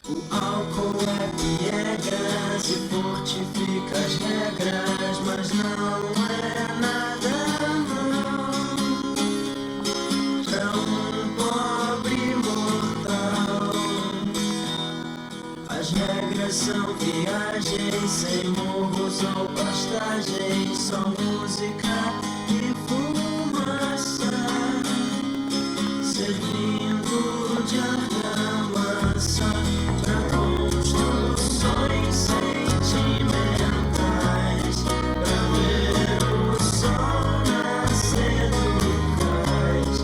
O álcool é piegas e fortifica as regras, mas não é nada não pra pobre mortal. As regras são viagens sem morros ou pastagens, só música e fumaça, servindo de argamassa pra construções sentimentais, pra ver o sol nascer do cais,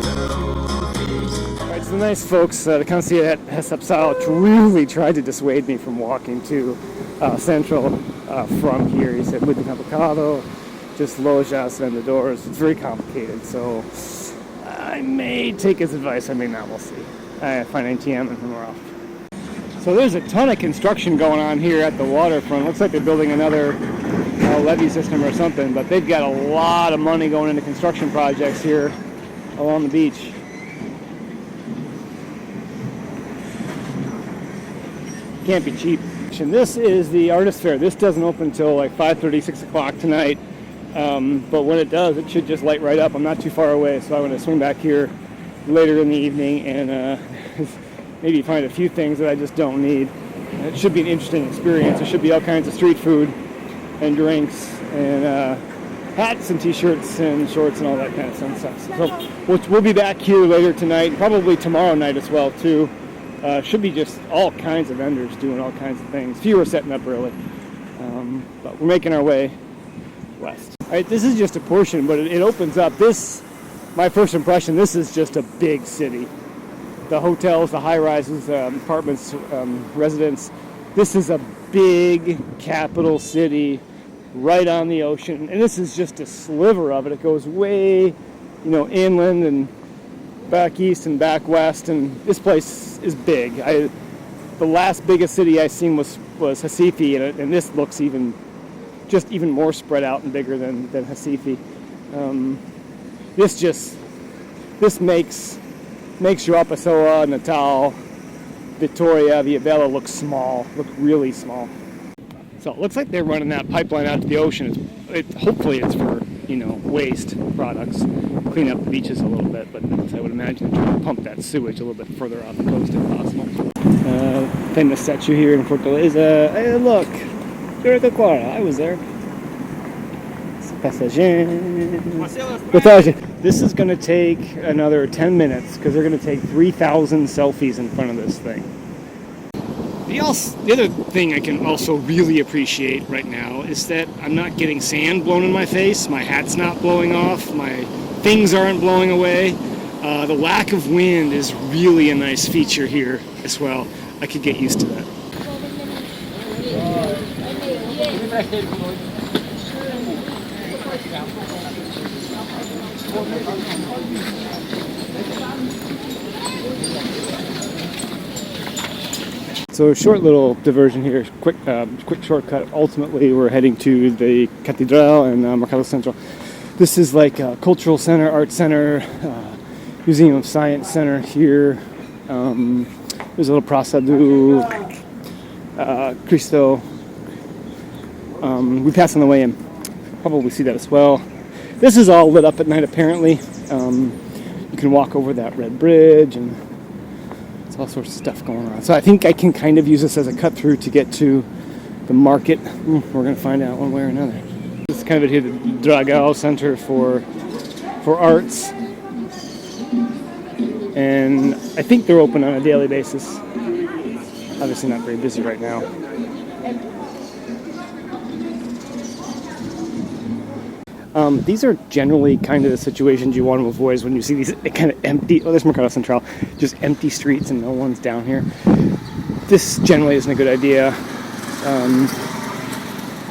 pra ouvir. Alright, so the nice folks, the concierge Hesapsal really tried to dissuade me from walking to Central from here. He said, with the Mercado, just lojas and the doors. It's very complicated, so I may take his advice, I may not, we'll see. I find ATM and then we're off. So there's a ton of construction going on here at the waterfront. Looks like they're building another levee system or something, but they've got a lot of money going into construction projects here along the beach. Can't be cheap. And this is the artist fair. This doesn't open until like 5:30, 6 o'clock tonight. But when it does, it should just light right up. I'm not too far away, so I'm going to swing back here later in the evening and maybe find a few things that I just don't need. It should be an interesting experience. There should be all kinds of street food and drinks and hats and t-shirts and shorts and all that kind of fun stuff. So we'll be back here later tonight, probably tomorrow night as well too. Should be just all kinds of vendors doing all kinds of things. Few are setting up early, but we're making our way west. All right, this is just a portion, but it opens up. This, my first impression, this is just a big city. The hotels, the high-rises, apartments, residents. This is a big capital city right on the ocean, and this is just a sliver of it. It goes way, inland and back east and back west, and this place is big. The last biggest city I seen was Recife, and this looks even more spread out and bigger than Recife. This makes João Pessoa, Natal, Vitória, Via Bela look small, look really small. So it looks like they're running that pipeline out to the ocean. Hopefully it's for waste products, clean up the beaches a little bit, but I would imagine they're trying to pump that sewage a little bit further off the coast if possible. Famous statue here in Fortaleza. Hey, look, I was there. This is going to take another 10 minutes because they're going to take 3,000 selfies in front of this thing. The other thing I can also really appreciate right now is that I'm not getting sand blown in my face, my hat's not blowing off, my things aren't blowing away. The lack of wind is really a nice feature here as well. I could get used to that. So a short little diversion here, quick shortcut. Ultimately, we're heading to the Cathedral and Mercado Central. This is like a cultural center, art center, museum of science center here. There's a little Praça do Cristo. We pass on the way in. Probably see that as well. This is all lit up at night apparently. You can walk over that red bridge and it's all sorts of stuff going on. So I think I can kind of use this as a cut through to get to the market. We're going to find out one way or another. This is kind of it here, the Dragão Center for Arts. And I think they're open on a daily basis. Obviously not very busy right now. These are generally kind of the situations you want to avoid when you see these kind of empty, there's Mercado Central, just empty streets and no one's down here. This generally isn't a good idea.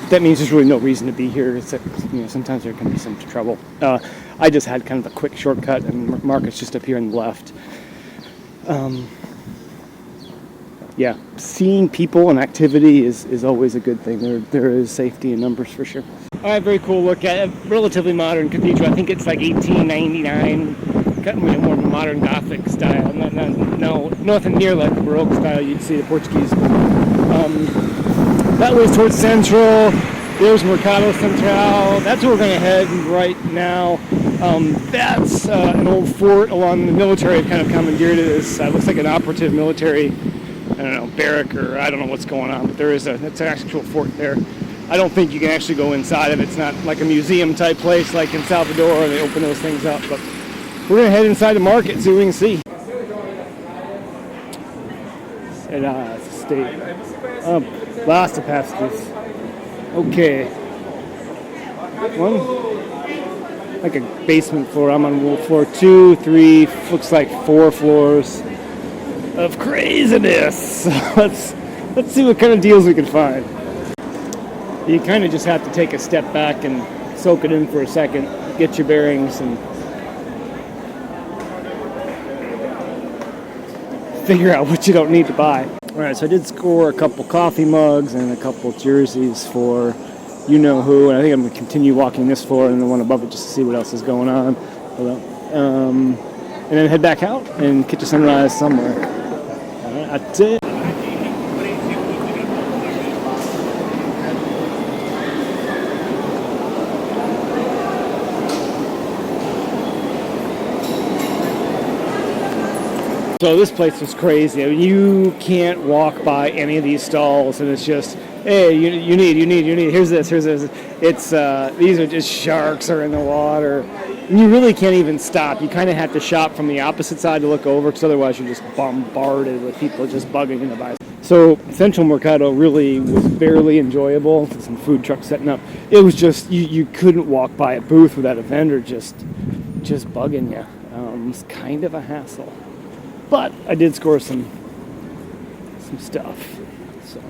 That means there's really no reason to be here, except, sometimes there can be some trouble. I just had kind of a quick shortcut, and market's just up here on the left. Yeah, seeing people and activity is always a good thing. There is safety in numbers for sure. All right, very cool look at a relatively modern cathedral. I think it's like 1899 kind of more modern Gothic style. Nothing near like the Baroque style you'd see the Portuguese. That was towards Central. There's Mercado Central. That's where we're going to head right now. That's an old fort along the military kind of commandeered it. Looks like an operative military, I don't know, barrack, or I don't know what's going on, but it's an actual fort there. I don't think you can actually go inside of it. It's not like a museum type place like in Salvador, they open those things up. But we're going to head inside the market, see what we can see. It's a state. Lots of passages. Okay. One, like a basement floor. I'm on floor 2, 3, looks like 4 floors of craziness. Let's see what kind of deals we can find. You kind of just have to take a step back and soak it in for a second, get your bearings, and figure out what you don't need to buy. Alright, so I did score a couple coffee mugs and a couple jerseys for you-know-who, and I think I'm going to continue walking this floor and the one above it just to see what else is going on. And then head back out and catch a sunrise somewhere. Alright, that's it. So this place was crazy. I mean, you can't walk by any of these stalls, and it's just, hey, you need. Here's this. It's these are just sharks are in the water, and you really can't even stop. You kind of have to shop from the opposite side to look over, because otherwise you're just bombarded with people just bugging in the buy. So Central Mercado really was barely enjoyable. Some food trucks setting up. It was just you couldn't walk by a booth without a vendor just bugging you. It was kind of a hassle. But I did score some stuff. So.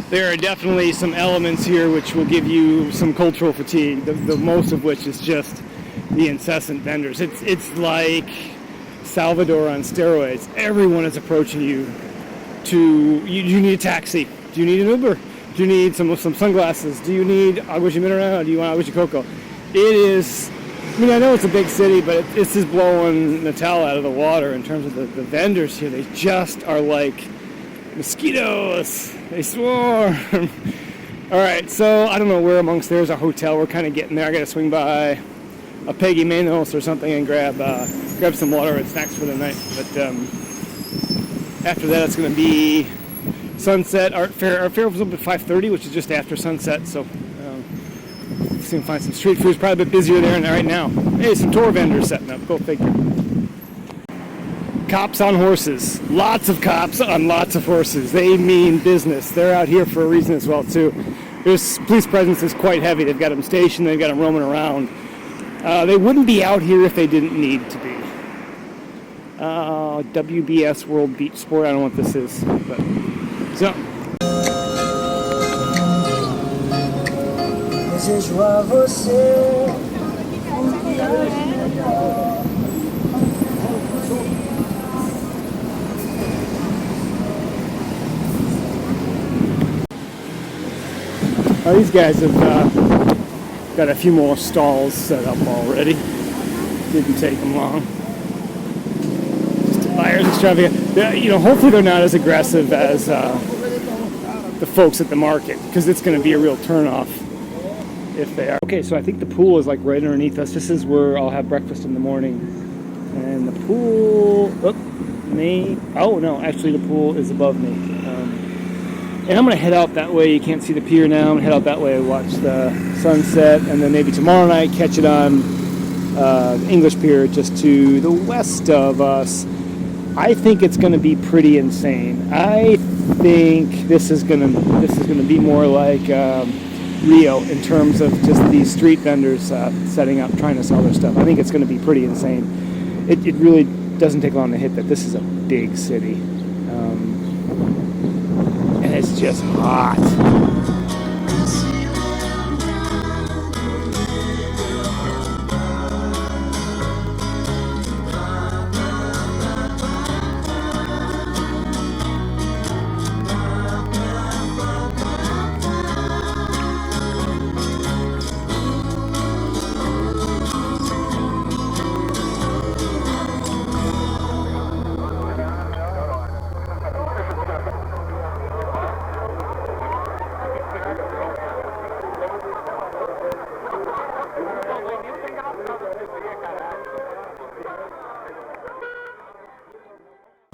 There are definitely some elements here which will give you some cultural fatigue. The most of which is just the incessant vendors. It's like Salvador on steroids. Everyone is approaching you. You need a taxi? Do you need an Uber? Do you need some sunglasses? Do you need agua de mineral? Do you want agua de coco? It is, I mean, I know it's a big city, but it's just blowing the towel out of the water in terms of the vendors here. They just are like mosquitoes. They swarm. All right, so I don't know where amongst there's a hotel. We're kind of getting there. I got to swing by a Peggy Manos or something and grab some water and snacks for the night. But after that, it's going to be sunset. Art fair. Our fair was open at 5:30, which is just after sunset. So, see if find some street food. It's probably a bit busier there right now. Hey, some tour vendors setting up. Go figure. Cops on horses. Lots of cops on lots of horses. They mean business. They're out here for a reason as well too. There's police presence is quite heavy. They've got them stationed. They've got them roaming around. They wouldn't be out here if they didn't need to be. WBS World Beach Sport. I don't know what this is, but so. These guys have got a few more stalls set up already. Didn't take them long. Buyers extravagant. Hopefully they're not as aggressive as the folks at the market, because it's going to be a real turnoff if they are. Okay, so I think the pool is like right underneath us. This is where I'll have breakfast in the morning. And the pool, actually the pool is above me. And I'm going to head out that way. You can't see the pier now. I'm going to head out that way and watch the sunset, and then maybe tomorrow night catch it on the English pier just to the west of us. I think it's going to be pretty insane. I think this is going to be more like Rio in terms of just these street vendors setting up, trying to sell their stuff. I think it's going to be pretty insane. It really doesn't take long to hit that this is a big city, and it's just hot.